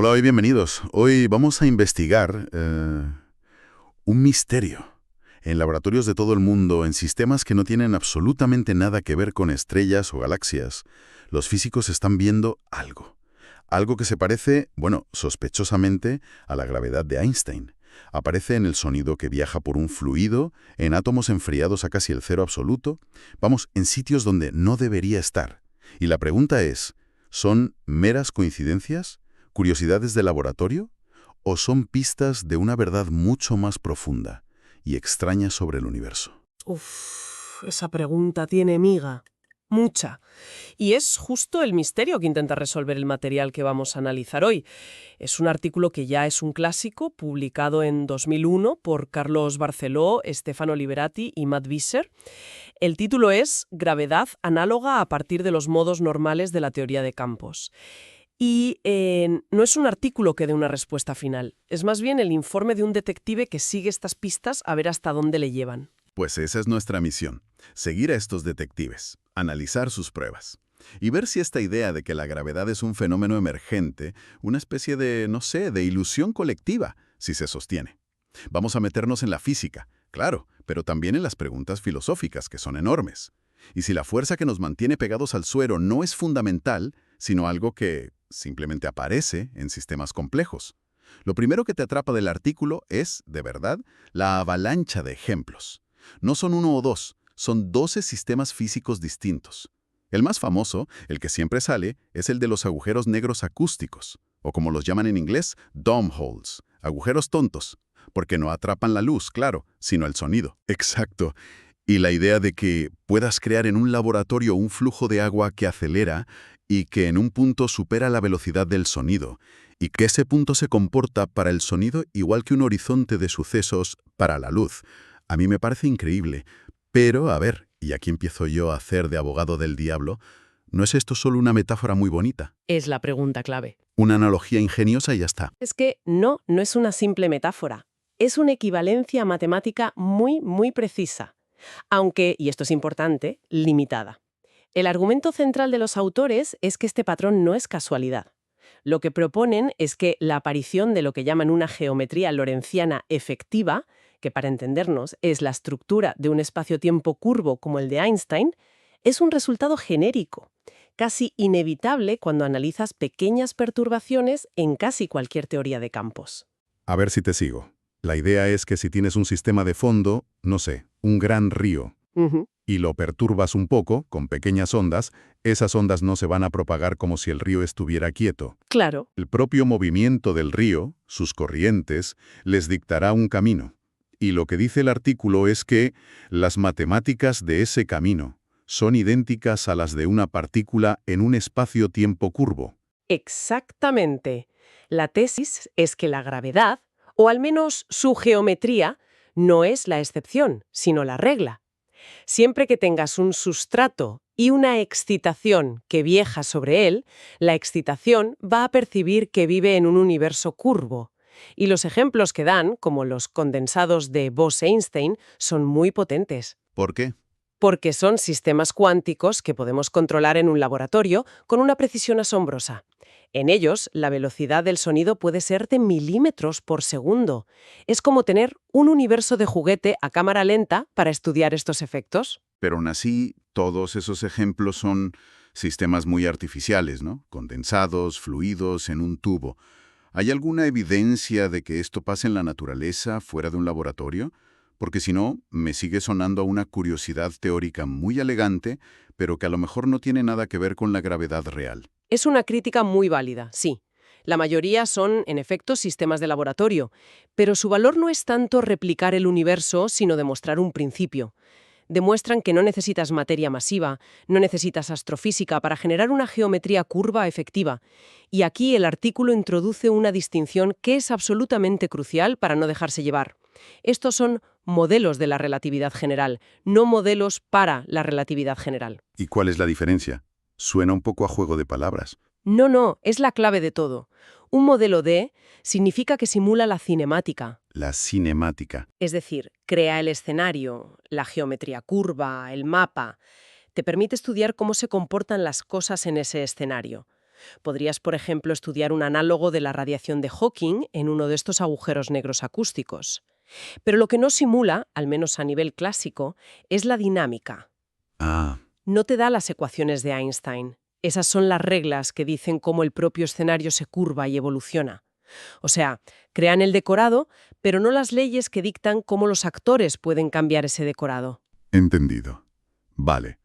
Hola y bienvenidos. Hoy vamos a investigar un misterio. En laboratorios de todo el mundo, en sistemas que no tienen absolutamente nada que ver con estrellas o galaxias, los físicos están viendo algo. Algo que se parece, bueno, sospechosamente, a la gravedad de Einstein. Aparece en el sonido que viaja por un fluido, en átomos enfriados a casi el cero absoluto, vamos, en sitios donde no debería estar. Y la pregunta es, ¿son meras coincidencias? ¿Curiosidades de laboratorio? ¿O son pistas de una verdad mucho más profunda y extraña sobre el universo? Esa pregunta tiene miga. Mucha. Y es justo el misterio que intenta resolver el material que vamos a analizar hoy. Es un artículo que ya es un clásico, publicado en 2001 por Carlos Barceló, Stefano Liberati y Matt Visser. El título es Gravedad análoga a partir de los modos normales de la teoría de campos. Y no es un artículo que dé una respuesta final, es más bien el informe de un detective que sigue estas pistas a ver hasta dónde le llevan. Pues esa es nuestra misión, seguir a estos detectives, analizar sus pruebas y ver si esta idea de que la gravedad es un fenómeno emergente, una especie de, no sé, de ilusión colectiva, si se sostiene. Vamos a meternos en la física, claro, pero también en las preguntas filosóficas, que son enormes. Y si la fuerza que nos mantiene pegados al suelo no es fundamental, sino algo que simplemente aparece en sistemas complejos. Lo primero que te atrapa del artículo es, de verdad, la avalancha de ejemplos. No son uno o dos, son 12 sistemas físicos distintos. El más famoso, el que siempre sale, es el de los agujeros negros acústicos, o como los llaman en inglés, dumb holes, agujeros tontos, porque no atrapan la luz, claro, sino el sonido. Exacto. Y la idea de que puedas crear en un laboratorio un flujo de agua que acelera y que en un punto supera la velocidad del sonido, y que ese punto se comporta para el sonido igual que un horizonte de sucesos para la luz. A mí me parece increíble. Pero, a ver, y aquí empiezo yo a hacer de abogado del diablo, ¿no es esto solo una metáfora muy bonita? Es la pregunta clave. Una analogía ingeniosa y ya está. Es que no es una simple metáfora. Es una equivalencia matemática muy precisa. Aunque, y esto es importante, limitada. El argumento central de los autores es que este patrón no es casualidad. Lo que proponen es que la aparición de lo que llaman una geometría lorentziana efectiva, que para entendernos es la estructura de un espacio-tiempo curvo como el de Einstein, es un resultado genérico, casi inevitable cuando analizas pequeñas perturbaciones en casi cualquier teoría de campos. A ver si te sigo. La idea es que si tienes un sistema de fondo, no sé, un gran río, Ujú. y lo perturbas un poco, con pequeñas ondas, esas ondas no se van a propagar como si el río estuviera quieto. Claro. El propio movimiento del río, sus corrientes, les dictará un camino. Y lo que dice el artículo es que las matemáticas de ese camino son idénticas a las de una partícula en un espacio-tiempo curvo. Exactamente. La tesis es que la gravedad, o al menos su geometría, no es la excepción, sino la regla. Siempre que tengas un sustrato y una excitación que viaja sobre él, la excitación va a percibir que vive en un universo curvo. Y los ejemplos que dan, como los condensados de Bose-Einstein, son muy potentes. ¿Por qué? Porque son sistemas cuánticos que podemos controlar en un laboratorio con una precisión asombrosa. En ellos, la velocidad del sonido puede ser de milímetros por segundo. Es como tener un universo de juguete a cámara lenta para estudiar estos efectos. Pero aún así, todos esos ejemplos son sistemas muy artificiales, ¿no? Condensados, fluidos, en un tubo. ¿Hay alguna evidencia de que esto pase en la naturaleza, fuera de un laboratorio? Porque si no, me sigue sonando a una curiosidad teórica muy elegante, pero que a lo mejor no tiene nada que ver con la gravedad real. Es una crítica muy válida, sí. La mayoría son, en efecto, sistemas de laboratorio, pero su valor no es tanto replicar el universo, sino demostrar un principio. Demuestran que no necesitas materia masiva, no necesitas astrofísica para generar una geometría curva efectiva. Y aquí el artículo introduce una distinción que es absolutamente crucial para no dejarse llevar. Estos son modelos de la relatividad general, no modelos para la relatividad general. ¿Y cuál es la diferencia? Suena un poco a juego de palabras. No, es la clave de todo. Un modelo D significa que simula la cinemática. La cinemática. Es decir, crea el escenario, la geometría curva, el mapa. Te permite estudiar cómo se comportan las cosas en ese escenario. Podrías, por ejemplo, estudiar un análogo de la radiación de Hawking en uno de estos agujeros negros acústicos. Pero lo que no simula, al menos a nivel clásico, es la dinámica. Ah, No te da las ecuaciones de Einstein. Esas son las reglas que dicen cómo el propio escenario se curva y evoluciona. O sea, crean el decorado, pero no las leyes que dictan cómo los actores pueden cambiar ese decorado. entendido. Vale.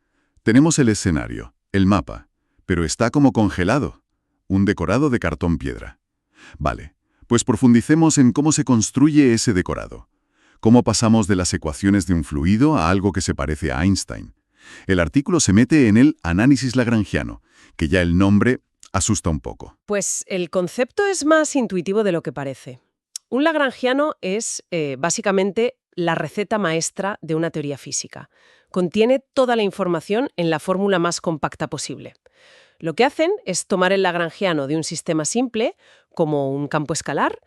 Tenemos el escenario, el mapa, pero está como congelado. Un decorado de cartón piedra. Vale, pues profundicemos en cómo se construye ese decorado. Cómo pasamos de las ecuaciones de un fluido a algo que se parece a Einstein. El artículo se mete en el análisis lagrangiano, que ya el nombre asusta un poco. Pues el concepto es más intuitivo de lo que parece. Un lagrangiano es, básicamente, la receta maestra de una teoría física. Contiene toda la información en la fórmula más compacta posible. Lo que hacen es tomar el lagrangiano de un sistema simple, como un campo escalar,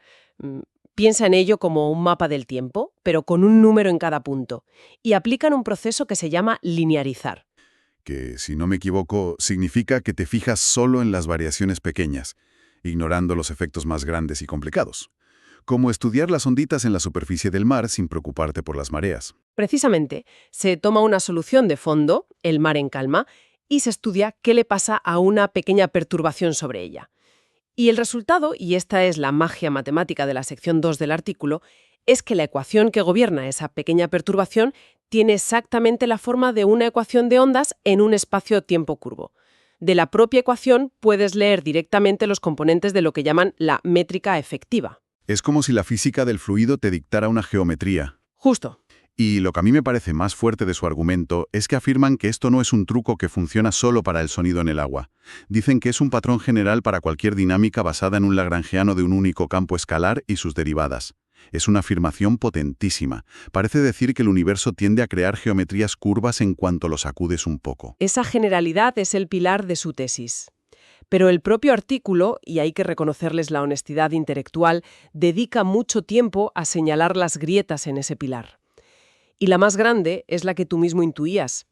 piensa en ello como un mapa del tiempo, pero con un número en cada punto, y aplican un proceso que se llama linearizar. Que, si no me equivoco, significa que te fijas solo en las variaciones pequeñas, ignorando los efectos más grandes y complicados. Como estudiar las onditas en la superficie del mar sin preocuparte por las mareas. Precisamente, se toma una solución de fondo, el mar en calma, y se estudia qué le pasa a una pequeña perturbación sobre ella. Y el resultado, y esta es la magia matemática de la sección 2 del artículo, es que la ecuación que gobierna esa pequeña perturbación tiene exactamente la forma de una ecuación de ondas en un espacio-tiempo curvo. De la propia ecuación puedes leer directamente los componentes de lo que llaman la métrica efectiva. Es como si la física del fluido te dictara una geometría. Justo. Y lo que a mí me parece más fuerte de su argumento es que afirman que esto no es un truco que funciona solo para el sonido en el agua. Dicen que es un patrón general para cualquier dinámica basada en un lagrangiano de un único campo escalar y sus derivadas. Es una afirmación potentísima. Parece decir que el universo tiende a crear geometrías curvas en cuanto lo sacudes un poco. Esa generalidad es el pilar de su tesis. Pero el propio artículo, y hay que reconocerles la honestidad intelectual, dedica mucho tiempo a señalar las grietas en ese pilar. Y la más grande es la que tú mismo intuías.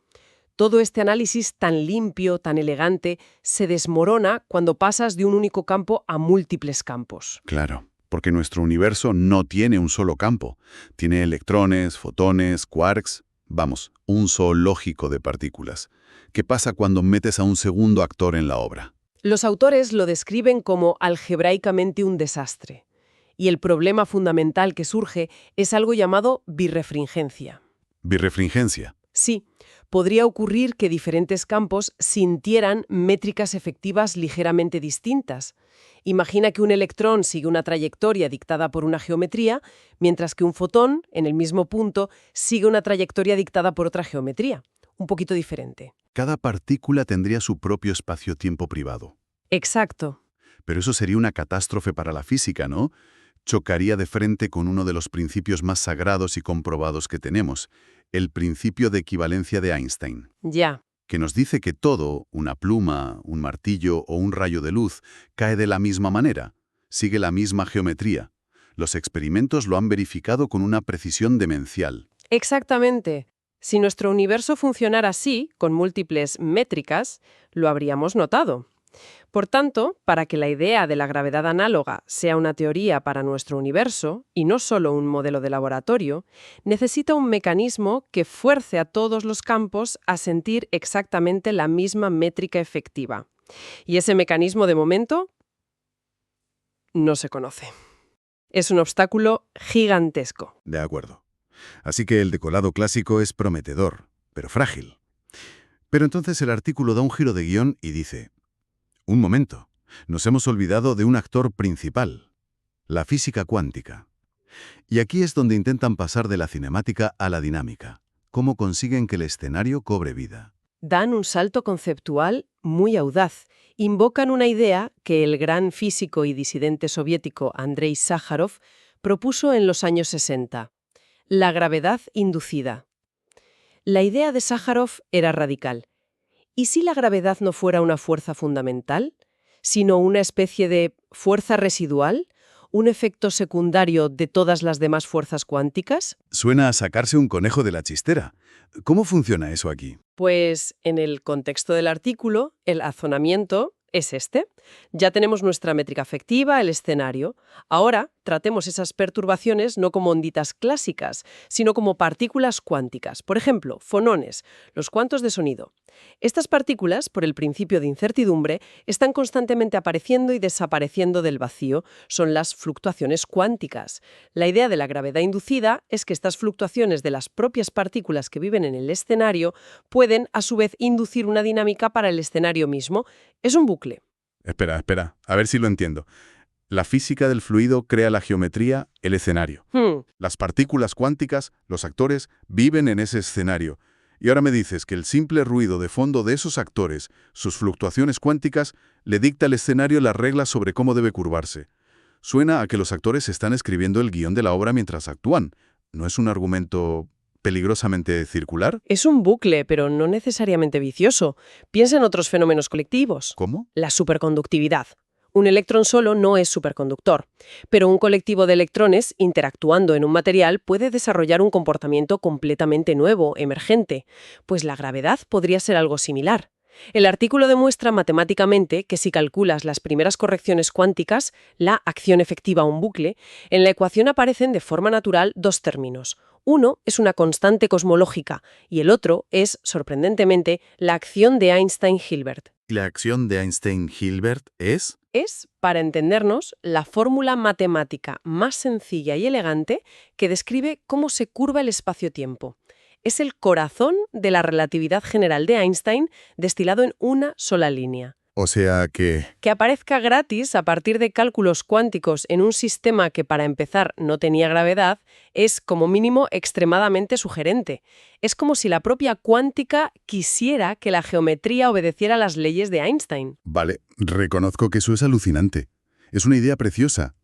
Todo este análisis tan limpio, tan elegante, se desmorona cuando pasas de un único campo a múltiples campos. Claro, porque nuestro universo no tiene un solo campo. Tiene electrones, fotones, quarks, vamos, un zoológico de partículas. ¿Qué pasa cuando metes a un segundo actor en la obra? Los autores lo describen como algebraicamente un desastre. Y el problema fundamental que surge es algo llamado birrefringencia. Birrefringencia. Sí, podría ocurrir que diferentes campos sintieran métricas efectivas ligeramente distintas. Imagina que un electrón sigue una trayectoria dictada por una geometría, mientras que un fotón, en el mismo punto, sigue una trayectoria dictada por otra geometría, un poquito diferente. Cada partícula tendría su propio espacio-tiempo privado. Exacto. Pero eso sería una catástrofe para la física, ¿no? Chocaría de frente con uno de los principios más sagrados y comprobados que tenemos, el principio de equivalencia de Einstein, Ya. que nos dice que todo, una pluma, un martillo o un rayo de luz, cae de la misma manera, sigue la misma geometría. Los experimentos lo han verificado con una precisión demencial. Exactamente. Si nuestro universo funcionara así, con múltiples métricas, lo habríamos notado. Por tanto, para que la idea de la gravedad análoga sea una teoría para nuestro universo, y no solo un modelo de laboratorio, necesita un mecanismo que fuerce a todos los campos a sentir exactamente la misma métrica efectiva. Y ese mecanismo, de momento, no se conoce. Es un obstáculo gigantesco. De acuerdo. Así que el decolado clásico es prometedor, pero frágil. Pero entonces el artículo da un giro de guión y dice: un momento, nos hemos olvidado de un actor principal, la física cuántica. Y aquí es donde intentan pasar de la cinemática a la dinámica. ¿Cómo consiguen que el escenario cobre vida? Dan un salto conceptual muy audaz. Invocan una idea que el gran físico y disidente soviético Andrei Sájarov propuso en los años 60. La gravedad inducida. La idea de Sájarov era radical. ¿Y si la gravedad no fuera una fuerza fundamental, sino una especie de fuerza residual, un efecto secundario de todas las demás fuerzas cuánticas? Suena a sacarse un conejo de la chistera. ¿Cómo funciona eso aquí? Pues, en el contexto del artículo, el azonamiento es este. Ya tenemos nuestra métrica efectiva, el escenario. Ahora tratemos esas perturbaciones no como onditas clásicas, sino como partículas cuánticas. Por ejemplo, fonones, los cuantos de sonido. Estas partículas, por el principio de incertidumbre, están constantemente apareciendo y desapareciendo del vacío. Son las fluctuaciones cuánticas. La idea de la gravedad inducida es que estas fluctuaciones de las propias partículas que viven en el escenario pueden, a su vez, inducir una dinámica para el escenario mismo. Es un bucle. Espera, a ver si lo entiendo. La física del fluido crea la geometría, el escenario. Las partículas cuánticas, los actores, viven en ese escenario. Y ahora me dices que el simple ruido de fondo de esos actores, sus fluctuaciones cuánticas, le dicta al escenario las reglas sobre cómo debe curvarse. Suena a que los actores están escribiendo el guión de la obra mientras actúan. ¿No es un argumento peligrosamente circular? Es un bucle, pero no necesariamente vicioso. Piensa en otros fenómenos colectivos. ¿Cómo? La superconductividad. Un electrón solo no es superconductor, pero un colectivo de electrones interactuando en un material puede desarrollar un comportamiento completamente nuevo, emergente, pues la gravedad podría ser algo similar. El artículo demuestra matemáticamente que si calculas las primeras correcciones cuánticas, la acción efectiva a un bucle, en la ecuación aparecen de forma natural dos términos. Uno es una constante cosmológica y el otro es, sorprendentemente, la acción de Einstein-Hilbert. ¿La acción de Einstein-Hilbert es? Es, para entendernos, la fórmula matemática más sencilla y elegante que describe cómo se curva el espacio-tiempo. Es el corazón de la relatividad general de Einstein destilado en una sola línea. O sea que... Que aparezca gratis a partir de cálculos cuánticos en un sistema que para empezar no tenía gravedad es como mínimo extremadamente sugerente. Es como si la propia cuántica quisiera que la geometría obedeciera las leyes de Einstein. Vale, reconozco que eso es alucinante. Es una idea preciosa.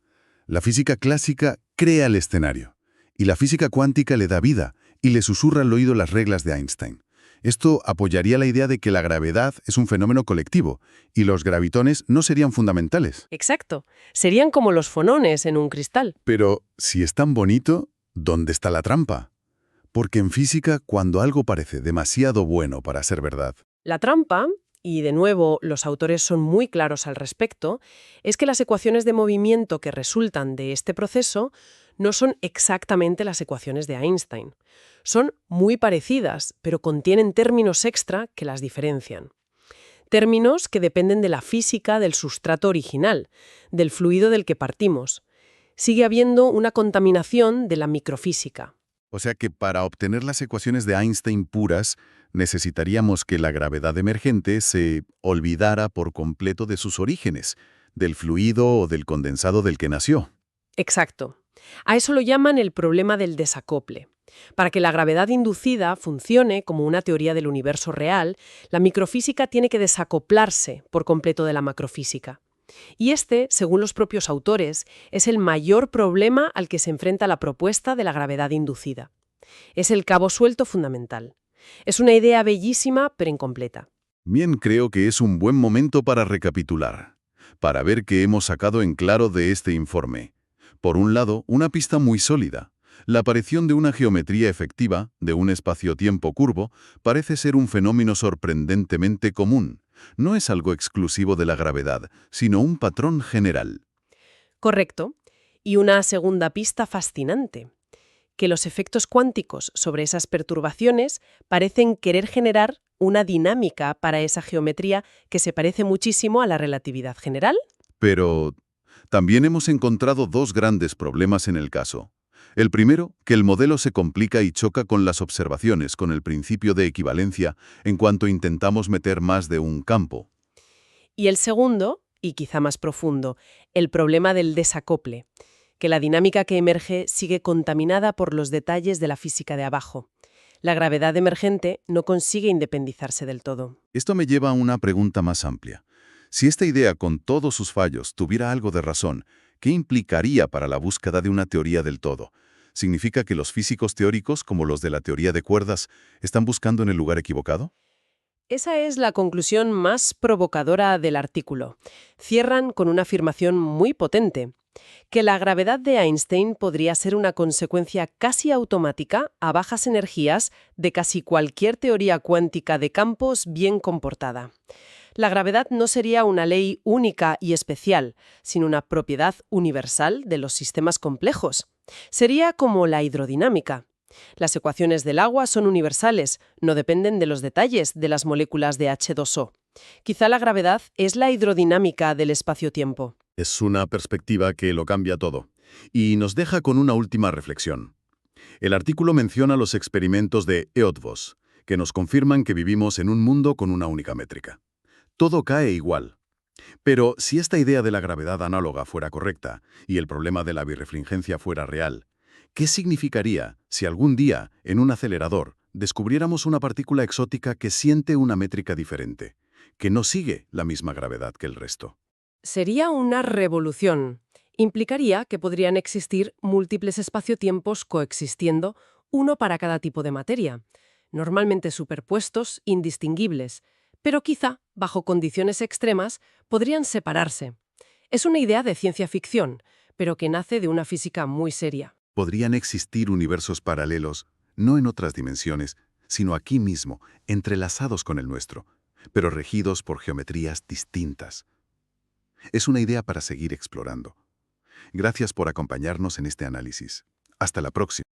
La física clásica crea el escenario y la física cuántica le da vida y le susurra al oído las reglas de Einstein. Esto apoyaría la idea de que la gravedad es un fenómeno colectivo y los gravitones no serían fundamentales. Exacto. Serían como los fonones en un cristal. Pero, si es tan bonito, ¿dónde está la trampa? Porque en física, cuando algo parece demasiado bueno para ser verdad... La trampa, y de nuevo los autores son muy claros al respecto, es que las ecuaciones de movimiento que resultan de este proceso no son exactamente las ecuaciones de Einstein. Son muy parecidas, pero contienen términos extra que las diferencian. Términos que dependen de la física del sustrato original, del fluido del que partimos. Sigue habiendo una contaminación de la microfísica. O sea que para obtener las ecuaciones de Einstein puras, necesitaríamos que la gravedad emergente se olvidara por completo de sus orígenes, del fluido o del condensado del que nació. Exacto. A eso lo llaman el problema del desacople. Para que la gravedad inducida funcione como una teoría del universo real, la microfísica tiene que desacoplarse por completo de la macrofísica. Y este, según los propios autores, es el mayor problema al que se enfrenta la propuesta de la gravedad inducida. Es el cabo suelto fundamental. Es una idea bellísima, pero incompleta. Bien, creo que es un buen momento para recapitular, para ver qué hemos sacado en claro de este informe. Por un lado, una pista muy sólida. La aparición de una geometría efectiva, de un espacio-tiempo curvo, parece ser un fenómeno sorprendentemente común. No es algo exclusivo de la gravedad, sino un patrón general. Correcto. Y una segunda pista fascinante, que los efectos cuánticos sobre esas perturbaciones parecen querer generar una dinámica para esa geometría que se parece muchísimo a la relatividad general. Pero también hemos encontrado dos grandes problemas en el caso. El primero, que el modelo se complica y choca con las observaciones, con el principio de equivalencia, en cuanto intentamos meter más de un campo. Y el segundo, y quizá más profundo, el problema del desacople, que la dinámica que emerge sigue contaminada por los detalles de la física de abajo. La gravedad emergente no consigue independizarse del todo. Esto me lleva a una pregunta más amplia. Si esta idea, con todos sus fallos, tuviera algo de razón, ¿qué implicaría para la búsqueda de una teoría del todo? ¿Significa que los físicos teóricos, como los de la teoría de cuerdas, están buscando en el lugar equivocado? Esa es la conclusión más provocadora del artículo. Cierran con una afirmación muy potente, que la gravedad de Einstein podría ser una consecuencia casi automática a bajas energías de casi cualquier teoría cuántica de campos bien comportada. La gravedad no sería una ley única y especial, sino una propiedad universal de los sistemas complejos. Sería como la hidrodinámica. Las ecuaciones del agua son universales, no dependen de los detalles de las moléculas de H2O. Quizá la gravedad es la hidrodinámica del espacio-tiempo. Es una perspectiva que lo cambia todo. Y nos deja con una última reflexión. El artículo menciona los experimentos de Eötvös, que nos confirman que vivimos en un mundo con una única métrica. Todo cae igual. Pero si esta idea de la gravedad análoga fuera correcta y el problema de la birrefringencia fuera real, ¿qué significaría si algún día, en un acelerador, descubriéramos una partícula exótica que siente una métrica diferente, que no sigue la misma gravedad que el resto? Sería una revolución. Implicaría que podrían existir múltiples espacio-tiempos coexistiendo, uno para cada tipo de materia, normalmente superpuestos, indistinguibles, pero quizá, bajo condiciones extremas, podrían separarse. Es una idea de ciencia ficción, pero que nace de una física muy seria. Podrían existir universos paralelos, no en otras dimensiones, sino aquí mismo, entrelazados con el nuestro, pero regidos por geometrías distintas. Es una idea para seguir explorando. Gracias por acompañarnos en este análisis. Hasta la próxima.